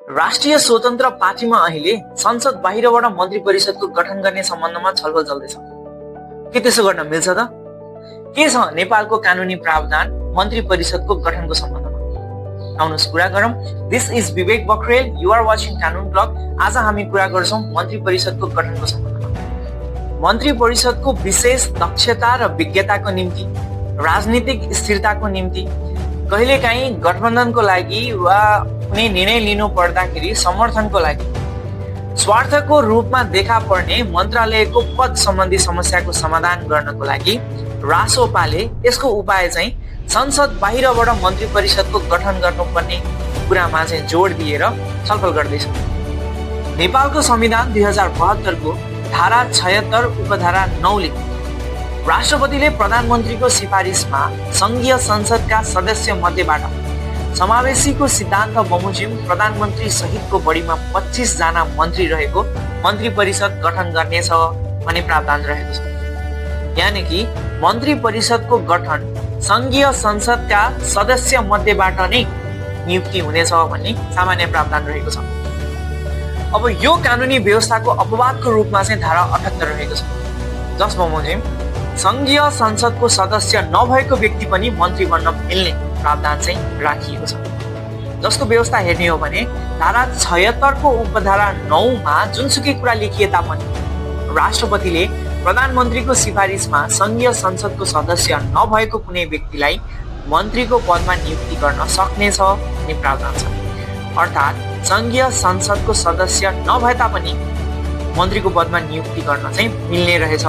राष्ट्रिय स्वतन्त्र पार्टीमा अहिले संसद बाहिरबाट मन्त्री परिषदको गठन गर्ने सम्बन्धमा छलफल चल्दैछ। के त्यसो गर्न मिल्छ त? के छ नेपालको कानुनी प्रावधान मन्त्री परिषदको गठनको सम्बन्धमा? आउनुहोस् कुरा गरौँ। This is Vivek Bakrel, you are watching Kanoon blog. आज हामी कुरा गर्छौँ मन्त्री परिषदको गठनको सम्बन्धमा। मन्त्री परिषदको विशेष दक्षता र विज्ञताको निम्ति, राजनीतिक स्थिरताको निम्ति, कहिलेकाहीँ गठबन्धनको लागि वा कुनै निर्णय लिनु पर्दाखेरि समर्थनको लागि, स्वार्थको रूपमा देखा पर्ने मन्त्रालयको पद सम्बन्धी समस्याको समाधान गर्नको लागि रासोपाले यसको उपाय चाहिँ संसद बाहिरबाट मन्त्री परिषदको गठन गर्नुपर्ने कुरामा चाहिँ जोड दिएर छलफल गर्दैछ। नेपालको संविधान 2072 को धारा 76 उपधारा 9 ले राष्ट्रपतिले प्रधानमन्त्रीको सिफारिसमा संघीय संसदका सदस्य मध्येबाट समावेशीको सिद्धान्त बमोजिम प्रधानमन्त्री सहितको बढीमा 25 जना मन्त्री रहेको मन्त्री परिषद गठन गर्नेछ भन्ने प्रावधान रहेको छ। यानि कि मन्त्री परिषदको गठन संघीय संसदका सदस्य मध्येबाट नै नियुक्ति हुनेछ भन्ने सामान्य प्रावधान रहेको छ। अब यो कानुनी व्यवस्थाको अपवादको रूपमा चाहिँ धारा 78 रहेको छ, जस बमोजिम संघीय संसदको सदस्य नभएको व्यक्ति पनि मन्त्री बन्न मिल्ने प्रावधान चाहिँ राखिएको छ। जसको व्यवस्था हेर्ने हो भने धारा 76 को उपधारा 9 मा जुनसुकै कुरा लेखिए तापनि राष्ट्रपतिले प्रधानमन्त्रीको सिफारिसमा संघीय संसदको सदस्य नभएको कुनै व्यक्तिलाई मन्त्रीको पदमा नियुक्ति गर्न सक्नेछ भन्ने प्रावधान छ। अर्थात् संघीय संसदको सदस्य नभए तापनि मन्त्रीको पदमा नियुक्ति गर्न चाहिँ मिल्ने रहेछ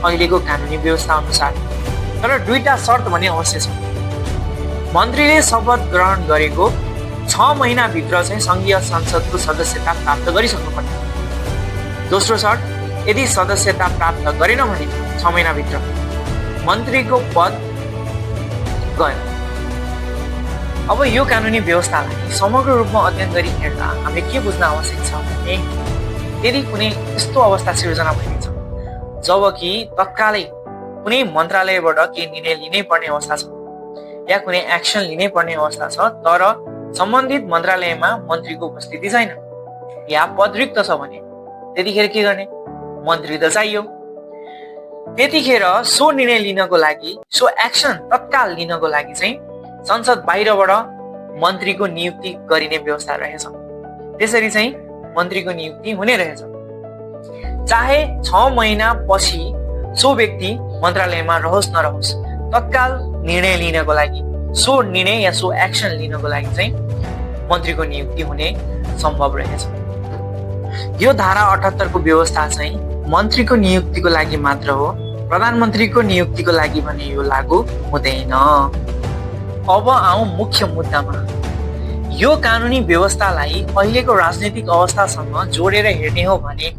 अहिलेको कानुनी व्यवस्था अनुसार। तर दुईटा शर्त भने अवश्य छ। मन्त्रीले शपथ ग्रहण गरेको 6 महिनाभित्र चाहिँ संघीय संसदको सदस्यता प्राप्त गरिसक्नुपर्छ। दोस्रो शर्त, यदि सदस्यता प्राप्त गरेन भने 6 महिनाभित्र मन्त्रीको पद गयो। अब यो कानुनी व्यवस्थालाई समग्र रूपमा अध्ययन गरी हेर्दा हामीले के बुझ्न आवश्यक छ भने यदि कुनै यस्तो अवस्था सिर्जना भइन्छ जबकि तत्कालै कुनै मन्त्रालयबाट केही निर्णय लिनै पर्ने अवस्था छ या कुनै एक्सन लिनै पर्ने अवस्था छ, तर सम्बन्धित मन्त्रालयमा मन्त्रीको उपस्थिति छैन या पद रिक्त छ भने त्यतिखेर के गर्ने? मन्त्री त चाहियो। त्यतिखेर सो निर्णय लिनको लागि, सो एक्सन तत्काल लिनको लागि चाहिँ संसद बाहिरबाट मन्त्रीको नियुक्ति गरिने व्यवस्था रहेछ। त्यसरी चाहिँ मन्त्रीको नियुक्ति हुने रहेछ। चाहे 6 महिना पछि सो व्यक्ति मन्त्रालयमा रहोस् नरहोस्, तत्काल निर्णय लिनको लागि, सो निर्णय या सो एक्सन लिनको लागि चाहिँ मन्त्रीको नियुक्ति हुने सम्भव रहेछ। यो धारा 78 को व्यवस्था चाहिँ मन्त्रीको नियुक्तिको लागि मात्र हो, प्रधानमन्त्रीको नियुक्तिको लागि भने यो लागू हुँदैन। अब आउँ मुख्य मुद्दामा। यो कानुनी व्यवस्थालाई अहिलेको राजनीतिक अवस्थासँग जोडेर हेर्ने हो भने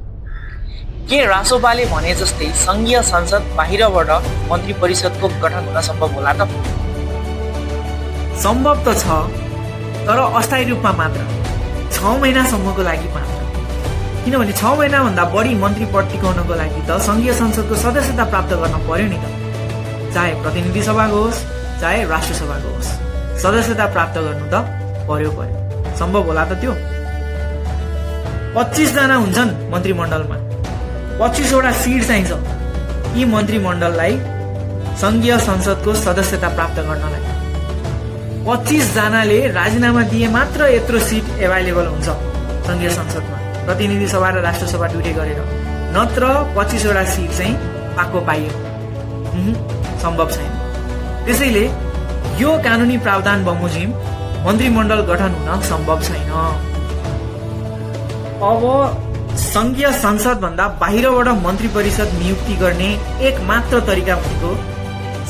के रासोपाले भने जस्तै संघीय संसद बाहिरबाट मन्त्री परिषदको गठन हुन सम्भव होला त? सम्भव त छ, तर अस्थायी रूपमा मात्र, 6 महिनासम्मको लागि मात्र। किनभने 6 महिनाभन्दा बढी मन्त्री पद टिकाउनको लागि त संघीय संसदको सदस्यता प्राप्त गर्न पर्यो नि त। चाहे प्रतिनिधि सभाको होस् चाहे राष्ट्र सभाको होस्, सदस्यता प्राप्त गर्नु त पर्यो। सम्भव होला त त्यो? 25 जना हुन्छन् मन्त्रीमण्डलमा, 25 वटा सिट चाहिन्छ यी मन्त्रीमण्डललाई संघीय संसदको सदस्यता प्राप्त गर्नलाई। 25 जनाले राजीनामा दिए मात्र यत्रो सिट एभाइलेबल हुन्छ संघीय संसदमा, प्रतिनिधि सभा र राष्ट्र सभा दुईटै गरेर। नत्र 25 वटा सिट चाहिँ पाएको पाइयो, सम्भव छैन। त्यसैले यो कानुनी प्रावधान बमोजिम मन्त्रीमण्डल गठन हुन सम्भव छैन। अब संघीय संसद भन्दा बाहिरबाट मन्त्री परिषद नियुक्ति गर्ने एक मात्र तरिका भनेको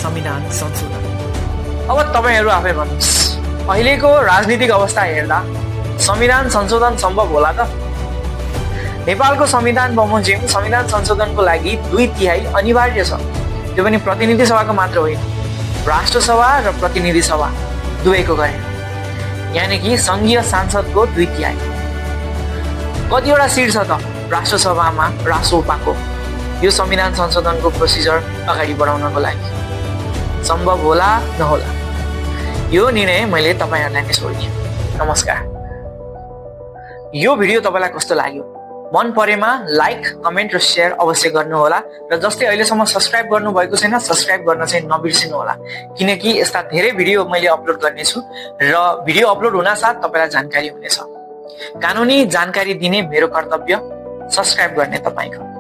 संविधान संशोधन। अब तपाईहरू आफै भन्नुहोस्, अहिलेको राजनीतिक अवस्था हेर्दा संविधान संशोधन सम्भव होला त? नेपालको संविधान बमोजिम संविधान संशोधनको लागि 2/3 अनिवार्य छ। त्यो पनि प्रतिनिधि सभाको मात्र होइन, राष्ट्र सभा र प्रतिनिधि सभा दुवैको गरेर, यानि कि संघीय सांसदको 2/3। कतिवटा सिट छ त राष्ट्र सभामा रासोपाको यो संविधान संशोधनको प्रोसिजर अगाडि बढाउनको लागि? सम्भव होला नहोला यो निर्णय मैले तपाईहरुलाई नै छोडिदिएँ। नमस्कार। यो भिडियो तपाईँलाई कस्तो लाग्यो? मन परेमा लाइक, कमेन्ट र सेयर अवश्य गर्नुहोला र जस्तै अहिलेसम्म सब्स्क्राइब गर्नुभएको छैन सब्स्क्राइब गर्न चाहिँ नबिर्सिनु होला, किनकि यस्ता धेरै भिडियो मैले अपलोड गर्नेछु र भिडियो अपलोड हुनासाथ तपाईँलाई जानकारी हुनेछ। कानुनी जानकारी दिने मेरो कर्तव्य, सब्स्क्राइब गर्ने तपाईँको।